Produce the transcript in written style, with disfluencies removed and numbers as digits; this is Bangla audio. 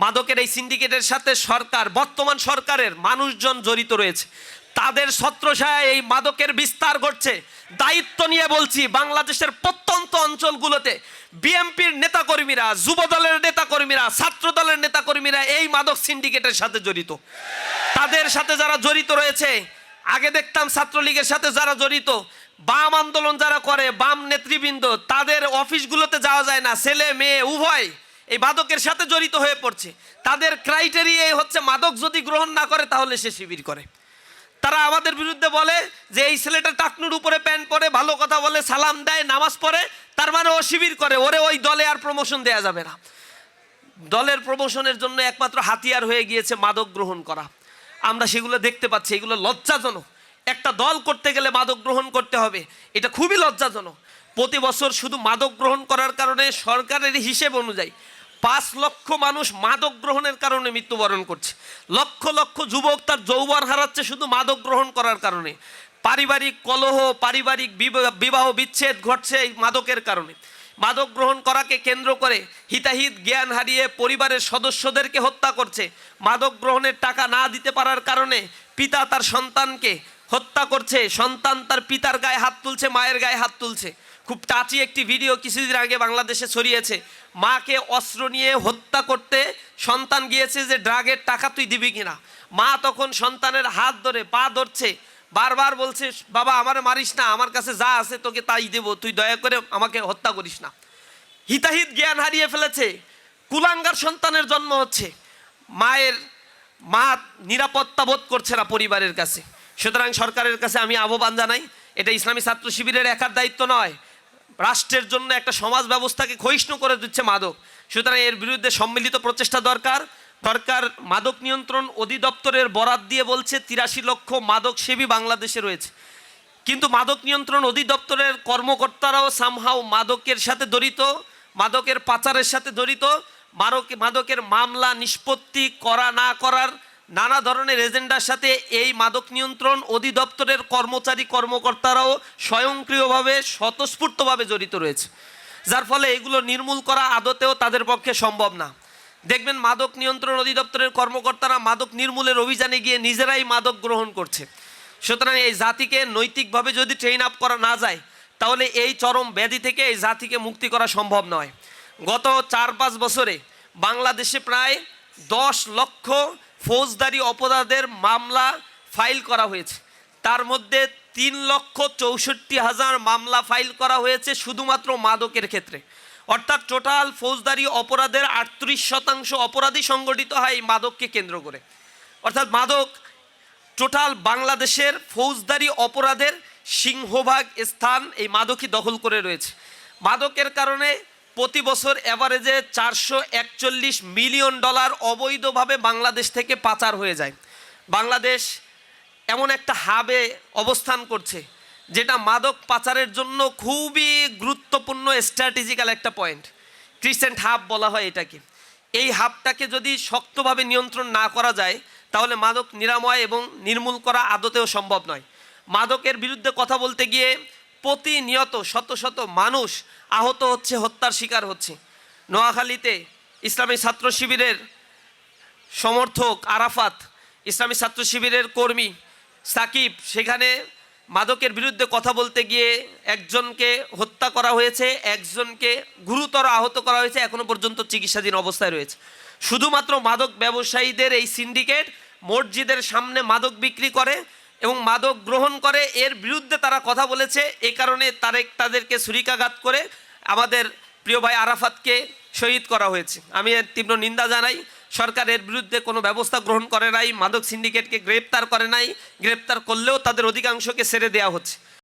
মাদকের এই সিন্ডিকেটের সাথে বর্তমান সরকারের মানুষজন জড়িত রয়েছে। তাদের ছত্রছায়ায় এই মাদকের বিস্তার ঘটছে। দায়িত্ব নিয়ে বলছি, বাংলাদেশের প্রত্যন্ত অঞ্চলগুলোতে বিএনপির নেতাকর্মীরা, যুবদলের নেতাকর্মীরা, ছাত্র দলের নেতাকর্মীরা এই মাদক সিন্ডিকেটের সাথে জড়িত। তাদের সাথে যারা জড়িত রয়েছে, আগে দেখতাম ছাত্রলীগের সাথে যারা জড়িত, বাম আন্দোলন যারা করে, বাম নেতৃবৃন্দ, তাদের অফিসগুলোতে যাওয়া যায় না, ছেলে মেয়ে উভয় এই মাদকের সাথে জড়িত হয়ে পড়ছে। তাদের ক্রাইটেরিয়াই হচ্ছে মাদক যদি গ্রহণ না করে তাহলে সে শিবির করে। তারা আমাদের বিরুদ্ধে বলে যে এই ছেলেটা টাকনুর উপরে প্যান্ট পরে, ভালো কথা বলে, সালাম দেয়, নামাজ পড়ে, তার মানে ও শিবির করে, ওরে ওই দলে আর প্রমোশন দেয়া যাবে না। দলের প্রমোশনের জন্য একমাত্র হাতিয়ার হয়ে গিয়েছে মাদক গ্রহণ করা। আমরা সেগুলো দেখতে পাচ্ছি। এগুলো লজ্জাজনক। একটা দল করতে গেলে মাদক গ্রহণ করতে হবে, এটা খুবই লজ্জাজনক। প্রতি বছর শুধু মাদক গ্রহণ করার কারণে সরকারের হিসেব অনুযায়ী 5 লক্ষ মানুষ মাদক গ্রহণের কারণে মৃত্যুবরণ করছে। লক্ষ লক্ষ যুবক তার যৌবন হারাচ্ছে শুধু মাদক গ্রহণ করার কারণে। পারিবারিক কলহ, পারিবারিক বিবাহ বিচ্ছেদ ঘটছে এই মাদকের কারণে। মাদক গ্রহণ করাকে কেন্দ্র করে হিতাহিত জ্ঞান হারিয়ে পরিবারের সদস্যদেরকে হত্যা করছে। মাদক গ্রহণের টাকা না দিতে পারার কারণে পিতা তার সন্তানকে হত্যা করছে, সন্তান তার পিতার গায়ে হাত তুলছে, মায়ের গায়ে হাত তুলছে। খুব টাচি একটি ভিডিও কিছুদিন আগে বাংলাদেশে ছড়িয়েছে। মাকে অস্ত্র নিয়ে হত্যা করতে সন্তান গিয়েছে যে ড্রাগের টাকা তুই দিবি কিনা। মা তখন সন্তানের হাত ধরে পা ধরছে, বারবার বলছে বাবা আমারে মারিস না, আমার কাছে যা আছে তোকে তাই দেবো, তুই দয়া করে আমাকে হত্যা করিস না। হিতাহিত জ্ঞান হারিয়ে ফেলেছে, কুলাঙ্গার সন্তানের জন্ম হচ্ছে। মা নিরাপত্তা বোধ করছে না পরিবারের কাছে। সুতরাং সরকারের কাছে আমি আহ্বান জানাই, এটা ইসলামী ছাত্র শিবিরের একার দায়িত্ব নয়, রাষ্ট্রের জন্য একটা সমাজ ব্যবস্থাকে ক্ষয়িষ্ণু করে দিচ্ছে মাদক। সুতরাং এর বিরুদ্ধে সম্মিলিত প্রচেষ্টা দরকার। সরকার মাদক নিয়ন্ত্রণ অধিদপ্তরের বরাত দিয়ে বলছে 83 লক্ষ মাদক সেবী বাংলাদেশে রয়েছে, কিন্তু মাদক নিয়ন্ত্রণ অধিদপ্তরের কর্মকর্তারাও সামহাও মাদকের সাথে জড়িত, মাদকের পাচারের সাথে জড়িত। মাদকের মামলা নিষ্পত্তি করা না করার নানা ধরনের এজেন্ডার সাথে এই মাদক নিয়ন্ত্রণ অধিদপ্তরের কর্মকর্তারাও স্বয়ংক্রিয়ভাবে স্বতঃস্ফূর্তভাবে জড়িত রয়েছে, যার ফলে এগুলো নির্মূল করা আদতেও তাদের পক্ষে সম্ভব না। দেখবেন মাদক নিয়ন্ত্রণ অধিদপ্তরের কর্মকর্তারা মাদক নির্মূলের অভিযানে গিয়ে নিজেরাই মাদক গ্রহণ করছে। সুতরাং এই জাতিকে নৈতিকভাবে যদি ট্রেন আপ করা না যায় তাহলে এই চরম ব্যাধি থেকে এই জাতিকে মুক্তি করা সম্ভব নয়। গত 4-5 বছরে বাংলাদেশে প্রায় 10 লক্ষ ফৌজদারি অপরাধের মামলা ফাইল করা হয়েছে। তার মধ্যে 3,64,000 মামলা ফাইল করা হয়েছে শুধুমাত্র মাদকের ক্ষেত্রে। অর্থাৎ টোটাল ফৌজদারি অপরাধের 38% অপরাধী সংগঠিত হয় এই মাদককে কেন্দ্র করে। অর্থাৎ মাদক টোটাল বাংলাদেশের ফৌজদারি অপরাধের সিংহভাগ স্থান এই মাদকই দখল করে রয়েছে। মাদকের কারণে প্রতি বছর অ্যাভারেজে $441 মিলিয়ন অবৈধভাবে বাংলাদেশ থেকে পাচার হয়ে যায়। বাংলাদেশ এমন একটা হাবে অবস্থান করছে যেটা মাদক পাচারের জন্য খুবই গুরুত্বপূর্ণ স্ট্র্যাটেজিক্যাল একটা পয়েন্ট। ক্রিসেন্ট হাব বলা হয় এটাকে। এই হাবটাকে যদি শক্তভাবে নিয়ন্ত্রণ না করা যায় তাহলে মাদক নিরাময় এবং নির্মূল করা আদতেও সম্ভব নয়। মাদকের বিরুদ্ধে কথা বলতে গিয়ে প্রতিনিয়ত শত শত মানুষ আহত হচ্ছে, হত্যার শিকার হচ্ছে। নোয়াখালীতে ইসলামী ছাত্র শিবিরের সমর্থক আরাফাত, ইসলামী ছাত্র শিবিরের কর্মী সাকিব, সেখানে মাদকের বিরুদ্ধে কথা বলতে গিয়ে একজনকে হত্যা করা হয়েছে, একজনকে গুরুতর আহত করা হয়েছে, এখনো পর্যন্ত চিকিৎসাধীন অবস্থায় রয়েছে। শুধুমাত্র মাদক ব্যবসায়ীদের এই সিন্ডিকেট মসজিদের সামনে মাদক বিক্রি করে এবং মাদক গ্রহণ করে, এর বিরুদ্ধে তারা কথা বলেছে। এই কারণে তাদেরকে ছুরিকাঘাত করে আমাদের প্রিয় ভাই আরাফাতকে শহীদ করা হয়েছে। আমি এর তীব্র নিন্দা জানাই। সরকার এর বিরুদ্ধে কোনো ব্যবস্থা গ্রহণ করে নাই, মাদক সিন্ডিকেটকে গ্রেপ্তার করে নাই, গ্রেপ্তার করলেও তাদের অধিকাংশকে ছেড়ে দেওয়া হচ্ছে।